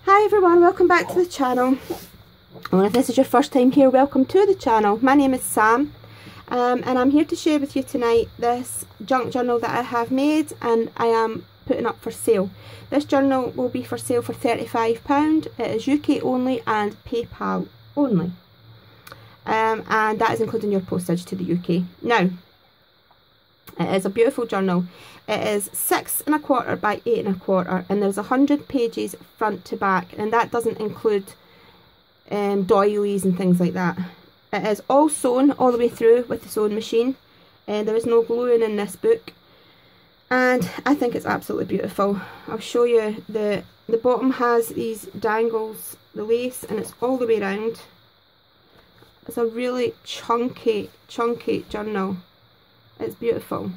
Hi everyone, welcome back to the channel. And if this is your first time here, welcome to the channel. My name is Sam, and I'm here to share with you tonight this junk journal that I have made and I am putting up for sale. This journal will be for sale for £35. It is UK only and PayPal only, and that is including your postage to the UK. Now, it is a beautiful journal. It is 6 1/4 by 8 1/4, and there's 100 pages front to back, and that doesn't include doilies and things like that. It is all sewn all the way through with the sewing machine, and there is no gluing in this book, and I think it's absolutely beautiful. I'll show you. The bottom has these dangles, the lace, and it's all the way around. It's a really chunky journal. It's beautiful.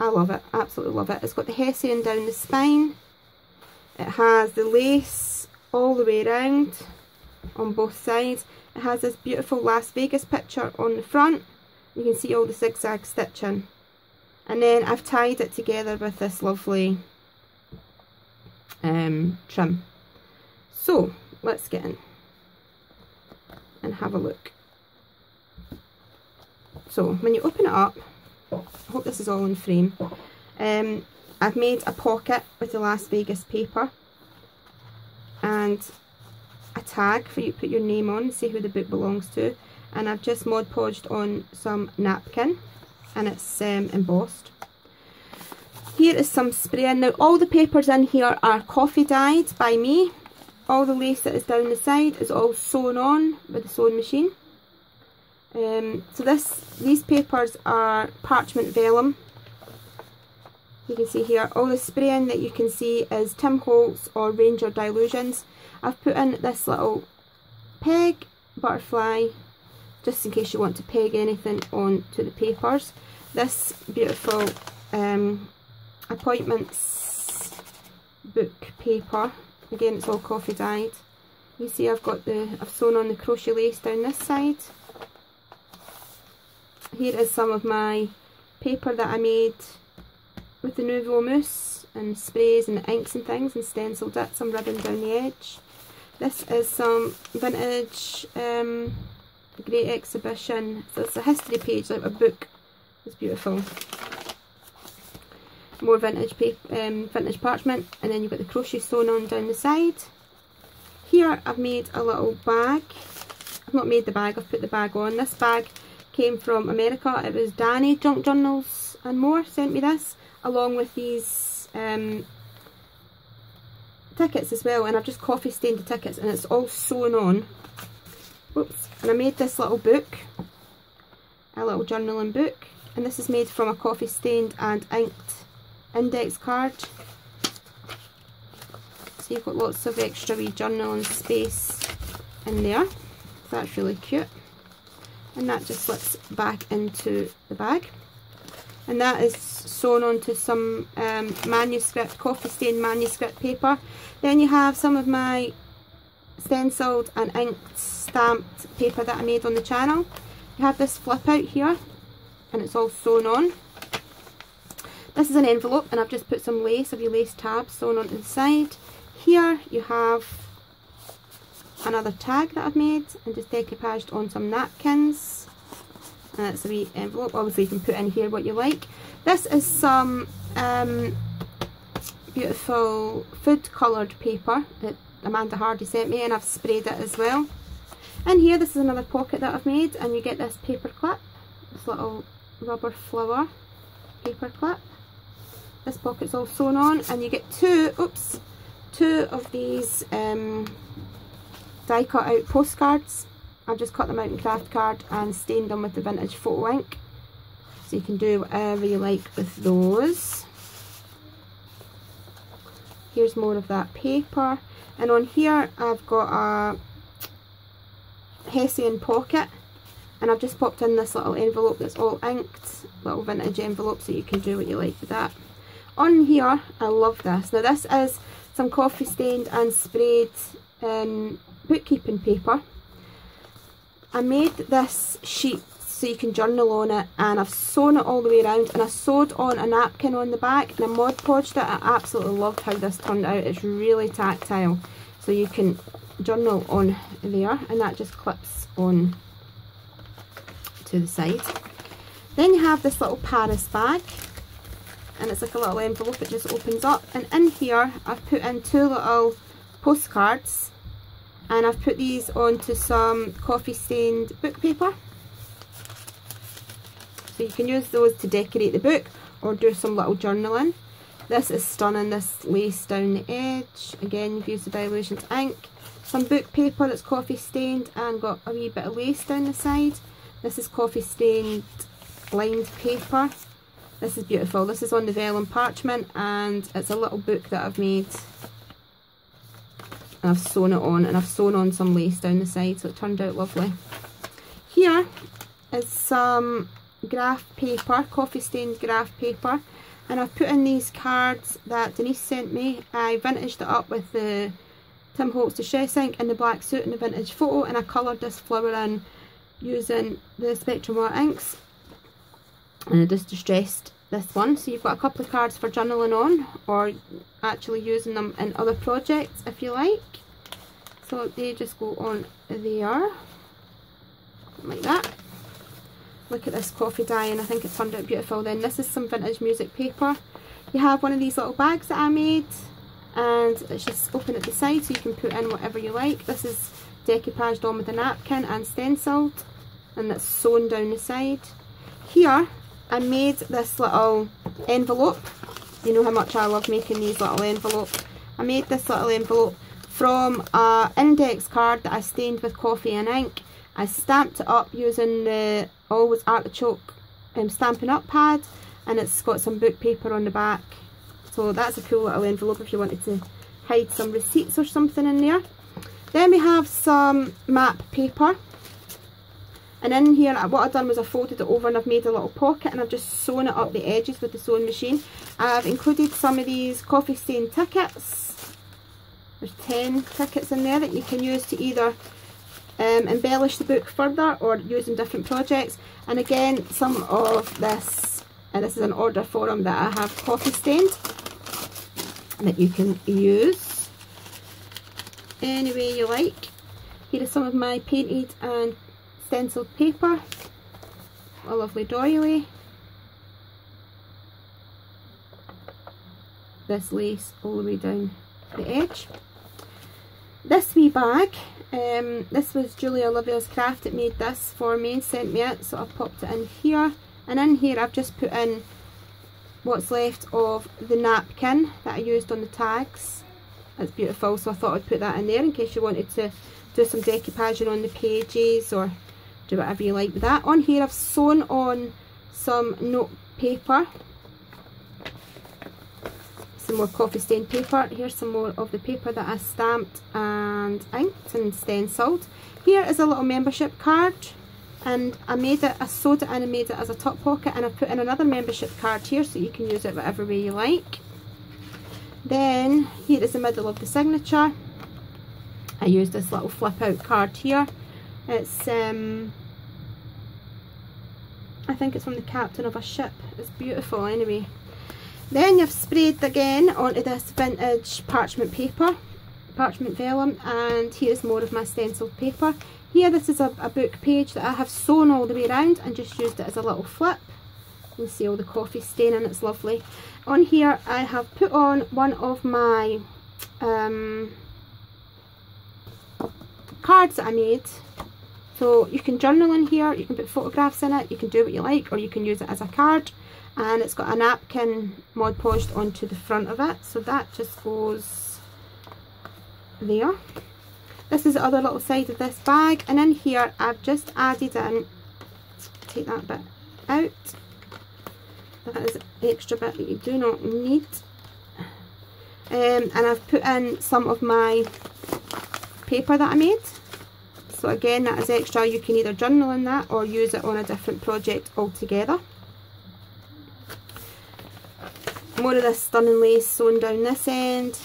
I love it, absolutely love it. It's got the hessian down the spine. It has the lace all the way around on both sides. It has this beautiful Las Vegas picture on the front. You can see all the zigzag stitching. And then I've tied it together with this lovely trim. So, let's get in and have a look. So, when you open it up, I hope this is all in frame. I've made a pocket with the Las Vegas paper and a tag for you to put your name on, see who the book belongs to. And I've just Mod Podged on some napkin, and it's embossed. Here is some spraying. Now, all the papers in here are coffee dyed by me. All the lace that is down the side is all sewn on with the sewing machine. So these papers are parchment vellum. You can see here all the spraying that you can see is Tim Holtz or Ranger Dilutions. I've put in this little peg butterfly just in case you want to peg anything onto the papers. This beautiful appointments book paper, again it's all coffee dyed. You see I've sewn on the crochet lace down this side. Here is some of my paper that I made with the Nouveau Mousse and sprays and inks and things, and stenciled it, some ribbon down the edge. This is some vintage Great Exhibition, so it's a history page, like a book. It's beautiful. More vintage paper, vintage parchment, and then you've got the crochet sewn on down the side. Here I've made a little bag. I've not made the bag, I've put the bag on. This bag came from America. It was Danny Junk Journals and More sent me this, along with these tickets as well, and I've just coffee stained the tickets and it's all sewn on. Oops. And I made this little book, a little journaling book, and this is made from a coffee stained and inked index card. So you've got lots of extra wee journaling space in there. So that's really cute. And that just slips back into the bag, and that is sewn onto some manuscript, coffee stained manuscript paper. Then you have some of my stenciled and inked stamped paper that I made on the channel. You have this flip out here, and it's all sewn on. This is an envelope, and I've just put some lace, of your lace tabs sewn onto the side. Here you have another tag that I've made and just decoupaged on some napkins, and that's a wee envelope. Obviously you can put in here what you like. This is some beautiful food coloured paper that Amanda Hardy sent me, and I've sprayed it as well. And here, this is another pocket that I've made, and you get this paper clip, this little rubber flower paper clip. This pocket's all sewn on, and you get two of these die cut out postcards. I've just cut them out in craft card and stained them with the vintage photo ink, so you can do whatever you like with those. Here's more of that paper, and on here I've got a hessian pocket, and I've just popped in this little envelope that's all inked, little vintage envelope, so you can do what you like with that. On here, I love this. Now this is some coffee stained and sprayed bookkeeping paper. I made this sheet so you can journal on it, and I've sewn it all the way around, and I sewed on a napkin on the back and I Mod Podged it. I absolutely loved how this turned out. It's really tactile, so you can journal on there, and that just clips on to the side. Then you have this little Paris bag, and it's like a little envelope. It just opens up, and in here I've put in 2 little postcards, and I've put these onto some coffee stained book paper, so you can use those to decorate the book or do some little journaling. This is stunning, this lace down the edge. Again, you've used the Dilutions ink. Some book paper that's coffee stained and got a wee bit of lace down the side. This is coffee stained lined paper. This is beautiful. This is on the vellum parchment, and it's a little book that I've made. And I've sewn it on, and I've sewn on some lace down the side, so it turned out lovely. Here is some graph paper, coffee stained graph paper, and I've put in these cards that Denise sent me. I vintaged it up with the Tim Holtz Distress ink and the black suit and the vintage photo, and I coloured this flower in using the Spectrum Art inks, and I just distressed this one. So you've got a couple of cards for journaling on, or actually using them in other projects if you like. So they just go on there like that. Look at this coffee dye, and I think it turned out beautiful. Then this is some vintage music paper. You have one of these little bags that I made, and it's just open at the side so you can put in whatever you like. This is decoupaged on with a napkin and stenciled, and that's sewn down the side. Here I made this little envelope. You know how much I love making these little envelopes. I made this little envelope from an index card that I stained with coffee and ink. I stamped it up using the Always Artichoke Stampin' Up pad, and it's got some book paper on the back. So that's a cool little envelope if you wanted to hide some receipts or something in there. Then we have some map paper, and in here what I've done was I folded it over and I've made a little pocket, and I've just sewn it up the edges with the sewing machine. I've included some of these coffee stain tickets. There's 10 tickets in there that you can use to either embellish the book further or use in different projects. And again, some of this, and this is an order form that I have coffee stained that you can use any way you like. Here is some of my painted and stenciled paper, a lovely doily, this lace all the way down the edge. This wee bag, this was Julie Olivia's Craft that made this for me and sent me it, so I've popped it in here. And in here I've just put in what's left of the napkin that I used on the tags. It's beautiful, so I thought I'd put that in there in case you wanted to do some decoupaging on the pages or do whatever you like with that. On here I've sewn on some note paper, some more coffee stained paper. Here's some more of the paper that I stamped and inked and stenciled. Here is a little membership card, and I sewed it in and made it as a top pocket, and I've put in another membership card here so you can use it whatever way you like. Then here is the middle of the signature. I used this little flip out card here. It's I think it's from the captain of a ship. It's beautiful anyway. Then you've sprayed again onto this vintage parchment paper, parchment vellum, and here's more of my stenciled paper. Here this is a book page that I have sewn all the way around and just used it as a little flip. You can see all the coffee stain, and it's lovely. On here I have put on one of my cards that I made. So you can journal in here, you can put photographs in it, you can do what you like, or you can use it as a card. And it's got a napkin Mod Podged onto the front of it, so that just goes there. This is the other little side of this bag, and in here I've just added in, take that bit out, that is the extra bit that you do not need, and I've put in some of my paper that I made. So again, that is extra. You can either journal in that or use it on a different project altogether. More of this stunning lace sewn down this end.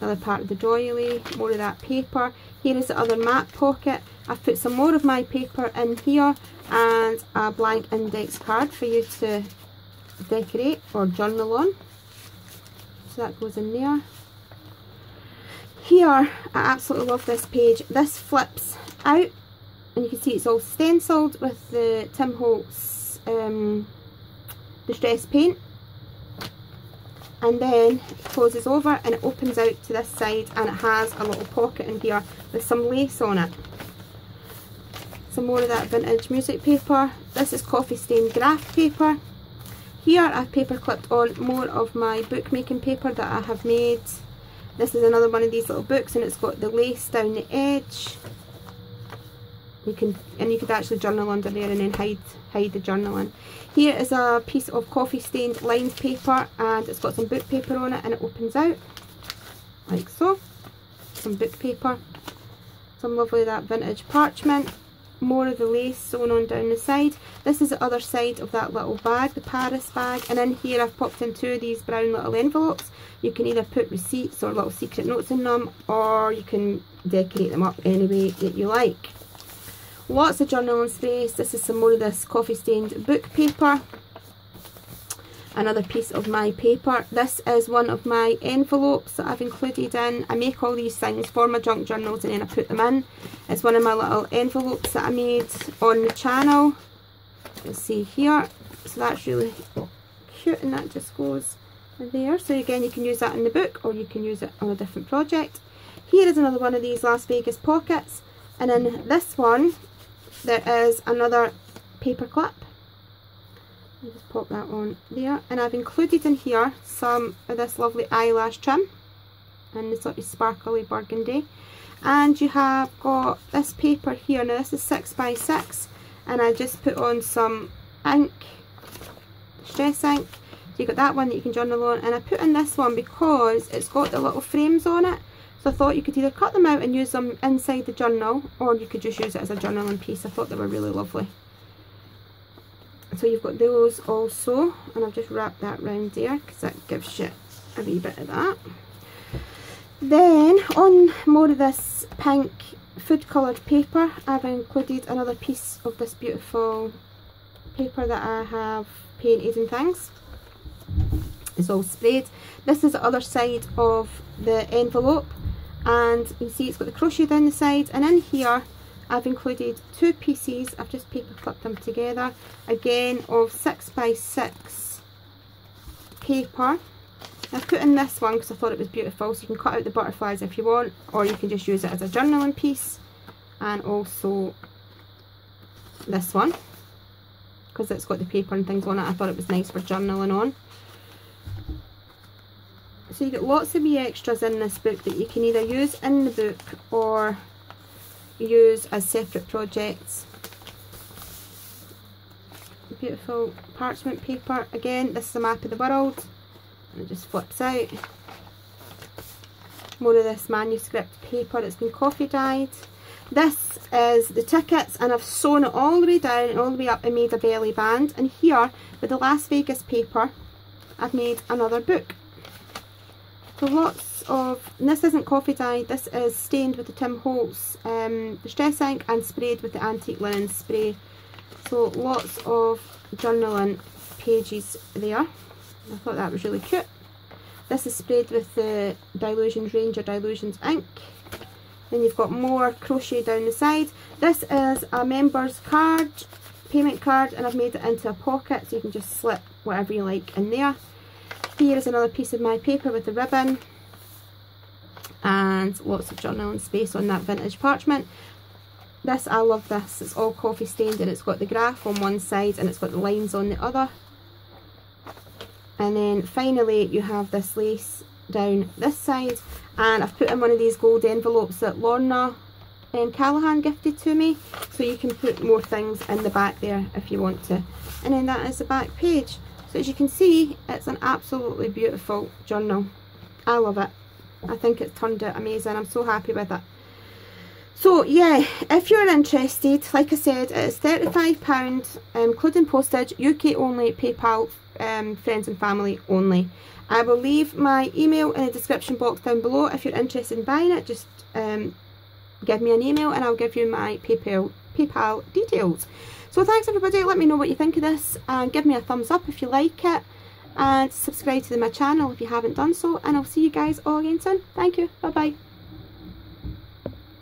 Another part of the doily, more of that paper. Here is the other map pocket. I've put some more of my paper in here and a blank index card for you to decorate or journal on. So that goes in there. Here, I absolutely love this page. This flips out and you can see it's all stenciled with the Tim Holtz distress paint. And then it closes over and it opens out to this side, and it has a little pocket in here with some lace on it. Some more of that vintage music paper. This is coffee stained graph paper. Here I've paper clipped on more of my bookmaking paper that I have made. This is another one of these little books, and it's got the lace down the edge. You could actually journal under there and then hide the journaling. Here is a piece of coffee stained lined paper, and it's got some book paper on it, and it opens out like so. Some book paper, some lovely that vintage parchment, more of the lace sewn on down the side. This is the other side of that little bag, the Paris bag, and in here I've popped in 2 of these brown little envelopes. You can either put receipts or little secret notes in them, or you can decorate them up any way that you like. Lots of journaling space. This is some more of this coffee stained book paper. Another piece of my paper. This is one of my envelopes that I've included in. I make all these things for my junk journals and then I put them in. It's one of my little envelopes that I made on the channel. You'll see here. So that's really cute, and that just goes there. So again, you can use that in the book or you can use it on a different project. Here is another one of these Las Vegas pockets, and in this one there is another paper clip. I'll just pop that on there, and I've included in here some of this lovely eyelash trim in the sort of sparkly burgundy. And you have got this paper here. Now this is 6x6, and I just put on some ink, distress ink. So you've got that one that you can journal on, and I put in this one because it's got the little frames on it. So I thought you could either cut them out and use them inside the journal, or you could just use it as a journaling piece. I thought they were really lovely. So you've got those also, and I've just wrapped that round there because that gives you a wee bit of that. Then on more of this pink food coloured paper, I've included another piece of this beautiful paper that I have painted and things. It's all sprayed. This is the other side of the envelope, and you can see it's got the crochet down the side, and in here I've included 2 pieces. I've just paper clipped them together, again of 6x6 paper. I've put in this one because I thought it was beautiful, so you can cut out the butterflies if you want, or you can just use it as a journaling piece. And also this one, because it's got the paper and things on it, I thought it was nice for journaling on. So you get lots of wee extras in this book that you can either use in the book or use as separate projects. Beautiful parchment paper. Again, this is a map of the world, and it just flips out. More of this manuscript paper that's been coffee dyed. This is the tickets, and I've sewn it all the way down and all the way up and made a belly band. And here, with the Las Vegas paper, I've made another book. So lots of, and this isn't coffee dyed, this is stained with the Tim Holtz distress ink and sprayed with the antique linen spray. So lots of journaling pages there. I thought that was really cute. This is sprayed with the Dilutions Ranger Dilutions ink. Then you've got more crochet down the side. This is a member's card, payment card, and I've made it into a pocket so you can just slip whatever you like in there. Here is another piece of my paper with the ribbon, and lots of journaling space on that vintage parchment. This, I love this, it's all coffee stained, and it's got the graph on one side and it's got the lines on the other. And then finally you have this lace down this side, and I've put in one of these gold envelopes that Lorna Callahan gifted to me, so you can put more things in the back there if you want to. And then that is the back page. So as you can see, it's an absolutely beautiful journal. I love it. I think it's turned out amazing. I'm so happy with it. So yeah, if you're interested, like I said, it is £35, including postage, UK only, PayPal friends and family only. I will leave my email in the description box down below. If you're interested in buying it, just give me an email and I'll give you my PayPal details. So thanks everybody, let me know what you think of this and give me a thumbs up if you like it, and subscribe to my channel if you haven't done so, and I'll see you guys all again soon. Thank you, bye bye.